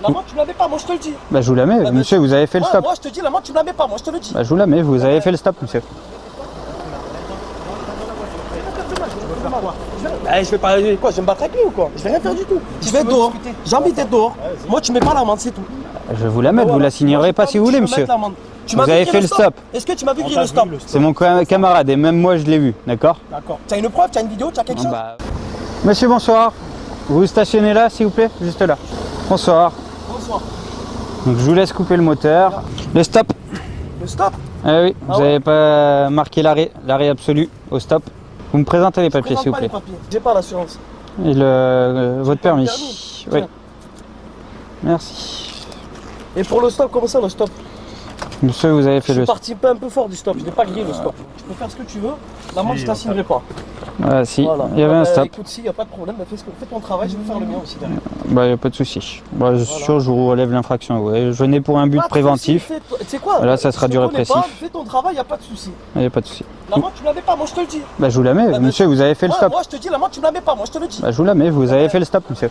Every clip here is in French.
L'amende, tu me la mets pas, moi je te le dis. Bah je vous la mets, monsieur, vous avez fait le stop. Moi je te dis, l'amende, tu me la mets pas, moi je te le dis. Bah je vous la mets, vous avez fait le stop, monsieur. Eh, je vais pas quoi, je vais me battre avec lui ou quoi? Je vais rien faire du tout. Je vais être dehors. J'ai envie d'être dehors. Moi tu mets pas l'amende, c'est tout. Je vais vous la mettre, vous la signerez pas si vous voulez, monsieur. Vous avez fait le stop. Est-ce que tu m'as vu griller le stop? C'est mon camarade et même moi je l'ai vu, d'accord? D'accord. Tu as une preuve, tu as une vidéo, tu as quelque chose? Monsieur, bonsoir. Vous vous stationnez là, s'il vous plaît? Juste là. Bonsoir. Bonsoir. Donc je vous laisse couper le moteur. Le stop. Le stop? Ah oui, vous n'avez pas marqué l'arrêt absolu au stop. Vous me présentez les papiers, s'il vous plaît. J'ai pas l'assurance. Et votre permis. Oui. Tiens. Merci. Et pour le stop, comment ça le stop? Monsieur, vous avez fait Je le suis stop. parti un peu fort du stop, je n'ai pas grillé le stop. Tu peux faire ce que tu veux, l'amende je t'assignerai pas. Ah si, Voilà. il y avait un stop. Écoute, si, il n'y a pas de problème, fais ton travail, je vais faire le mien aussi derrière. Bah, il n'y a pas de souci. Bah, je suis sûr, je vous relève l'infraction. Ouais. Je venais pour un but Pas de préventif. souci, tu sais quoi? Là, ça sera Je du te connais répressif. pas, fais ton travail, il n'y a pas de souci. Il n'y a pas de souci. L'amende, tu me la mets pas, moi je te le dis. Bah, je vous la mets. Bah, Monsieur, vous avez fait le Ouais, stop. moi je te dis, l'amende, tu me la mets pas, moi je te le dis. Bah, je vous la mets. Vous avez fait le stop, monsieur.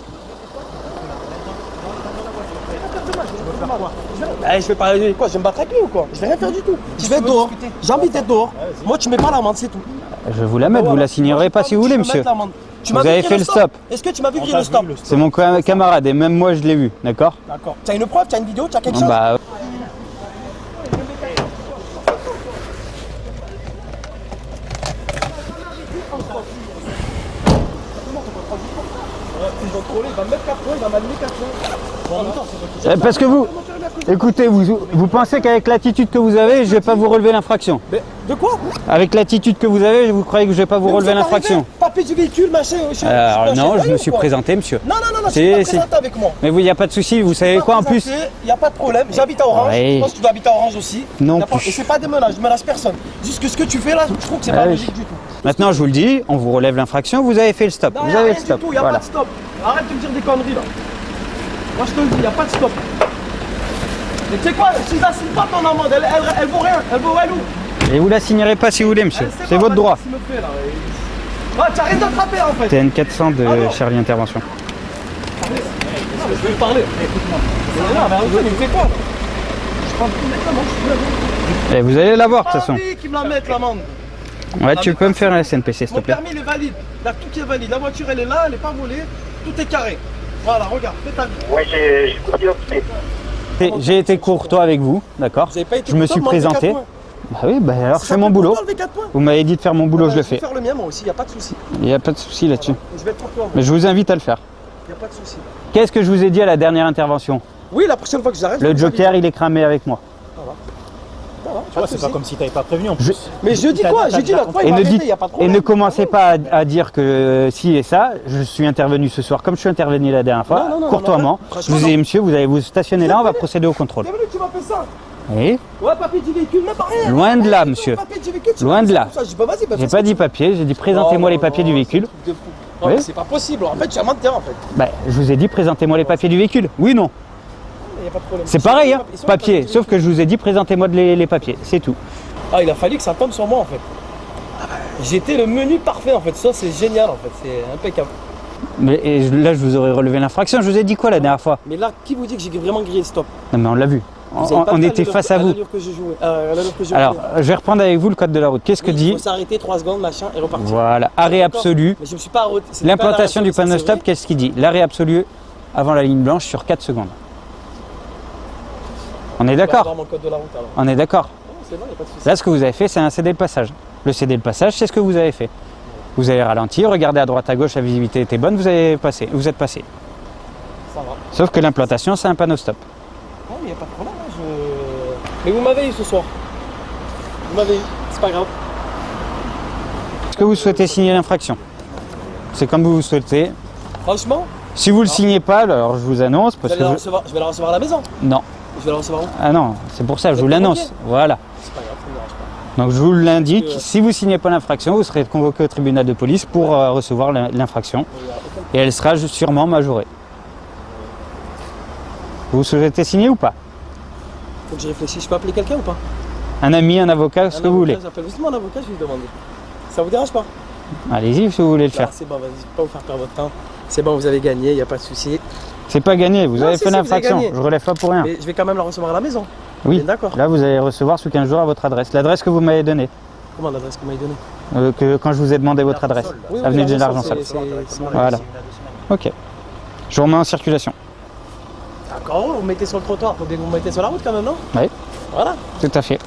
Eh, je vais pas quoi, je vais me battre avec lui ou quoi? Je vais rien faire du tout. Je vais être dehors. J'ai envie d'être dehors. Moi tu mets pas l'amende, c'est tout. Je vais vous la mettre. Vous la signerez pas si vous voulez, monsieur. Vous avez fait le stop. Est-ce que tu m'as vu griller le stop? C'est mon camarade et même moi je l'ai vu, d'accord? D'accord. Tu as une preuve, tu as une vidéo, tu as quelque chose? Bah, Il va me mettre 4 points, il va m'allumer 4 points. parce que vous, écoutez, vous pensez qu'avec l'attitude que vous avez, je vais pas vous relever l'infraction. Mais de quoi? Avec l'attitude que vous avez, vous croyez que je vais pas vous relever l'infraction? Papier du véhicule, machin. Alors non, je me suis présenté, monsieur. Non, tu t'es présenté avec moi. Mais vous, il n'y a pas de souci, vous savez quoi en plus? Il n'y a pas de problème, j'habite à Orange. Ouais. Je pense que tu dois habiter à Orange aussi. Non Et plus. c'est pas des menaces, je menace personne. Juste que ce que tu fais là, je trouve que c'est pas Ouais. logique du tout. Maintenant, je vous le dis, on vous relève l'infraction, vous avez fait le stop. Non, Vous y a avez rien le stop. du tout, y a pas de stop. Arrête de me dire des conneries là. Moi je te le dis, y a pas de stop. Mais tu sais quoi, si j'assigne pas ton amende, elle vaut rien, elle vaut rien où? Et vous la signerez pas si vous voulez, monsieur. Elle sait C'est pas, votre vas-y, droit. qu'est-ce qu'il me fait, là. Ah, tu arrêtes d'attraper en fait. TN 400 de Alors Charlie Intervention. Non, mais je vais lui parler. Écoute-moi. Non, mais arrête, il me fait quoi là? Je prends plus mettre l'amende, je peux la mettre. Et vous allez la voir de toute Pas façon. lui qui me la mette l'amende. Ouais, tu peux me faire un SNPC, s'il te Mon plaît. permis il est valide, là tout qui est valide. La voiture elle est là, elle est pas volée, tout est carré. Voilà, regarde, fais ta vie. Ouais, j'ai conduit au pied. J'ai été courtois avec vous, d'accord? Vous avez pas été Je me content suis de m'enlever présenté. 4 points. Bah oui, bah alors je Ça fais mon fait boulot. pour toi, enlever 4 points. Vous m'avez dit de faire mon boulot, je le fais. Je vais faire le mien moi aussi, y a pas de souci. Il n'y a pas de souci là-dessus. Je vais être pour toi, moi. Mais je vous invite à le faire. Y a pas de souci. Qu'est-ce que je vous ai dit à la dernière intervention? Oui, la prochaine fois que j'arrête. Le Joker, il est cramé avec moi. Tu vois, c'est pas comme si t'avais pas prévenu en plus. Mais je dis quoi? J'ai dit l'autre fois, il Et m'a ne, arrêté, dites- y a pas de et problème. ne commencez pas à dire que si et ça, je suis intervenu ce soir comme je suis intervenu la dernière fois, Non, courtoisement. non, Je vous ai dit, monsieur, vous allez vous stationner là, on va procéder au contrôle. T'es venu, tu m'as fait ça. Et Ouais, papier du véhicule, même pas rien. Loin de là, Rien du monsieur. tout, papier du véhicule, tu Loin m'as de fait là. ça. J'ai dit, bah, vas-y, bah, j'ai fais pas ça. dit papier, j'ai dit présentez-moi les papiers du véhicule. C'est un truc de fou. Non, Oui. mais c'est pas possible. En fait, tu as menti en fait. Bah, je vous ai dit présentez-moi les papiers du véhicule. Oui, non. Y a pas de problème. C'est pareil, hein, papier. Sauf que je vous ai dit présentez-moi les papiers, c'est tout. Ah, il a fallu que ça tombe sur moi en fait. J'étais le menu parfait en fait. Ça, c'est génial en fait. C'est impeccable. Mais là, je vous aurais relevé l'infraction. Je vous ai dit quoi la dernière fois? Mais là, qui vous dit que j'ai vraiment grillé le stop? Non, mais on l'a vu. Vous avez pas On vu était face à vous. l'allure que je jouais. À l'allure que je Alors, jouais. je vais reprendre avec vous le code de la route. Qu'est-ce que Oui, il dit? faut s'arrêter 3 secondes, machin, et repartir. Voilà, arrêt D'accord. absolu. Mais je me suis pas arrêté. C'était pas L'implantation l'arrêt du panneau absolu, ça, stop, qu'est-ce qu'il dit? L'arrêt absolu avant la ligne blanche sur 4 secondes. On est c'est vrai. Je vais d'accord? avoir mon code de la route alors. On est d'accord. Non, c'est bon, y a pas de souci. Là, ce que vous avez fait, c'est un cédé de passage. Le cédé de passage, c'est ce que vous avez fait. Vous avez ralenti, regardez à droite à gauche, la visibilité était bonne, vous êtes passé. Ça va. Sauf que l'implantation, c'est un panneau stop. Non, mais y a pas de problème. Hein, Mais vous m'avez eu ce soir. Vous m'avez eu. C'est pas grave. Est-ce que vous souhaitez signer l'infraction? C'est comme vous souhaitez. Franchement, Si vous ne le signez pas, alors je vous annonce, je parce vais que... la recevoir. Je vais la recevoir à la maison. Non. Je vais la recevoir où? Ah non, c'est pour ça, je vous êtes l'annonce. convoqué? Voilà. C'est pas grave, ça me dérange pas. Donc je vous l'indique, Parce que- si vous ne signez pas l'infraction, vous serez convoqué au tribunal de police pour recevoir l'infraction. Et elle sera sûrement majorée. Vous souhaitez signer ou pas? Faut que je réfléchisse. Je peux appeler quelqu'un ou pas? Un ami, un avocat, ce que vous voulez. J'appelle justement un avocat, je vais lui demander. Ça vous dérange pas? Allez-y si vous voulez le faire. C'est bon, vas-y, je vais pas vous faire perdre votre temps. C'est bon, vous avez gagné, il n'y a pas de souci. C'est pas gagné, vous Non, avez si, fait si, vous avez l'infraction. gagné. Je relève pas pour rien. Mais je vais quand même la recevoir à la maison. Oui, D'accord. là vous allez recevoir sous 15 jours à votre adresse. L'adresse que vous m'avez donnée, Comment l'adresse qu'on m'a donnée? que quand je vous ai demandé votre adresse. Oui, Avenue de l'argent l'Argent sale, c'est mon Voilà. adresse. Ok. Je vous remets en circulation. D'accord, vous mettez sur le trottoir, faut bien que vous mettez sur la route quand même, non? Oui, Voilà. tout à fait.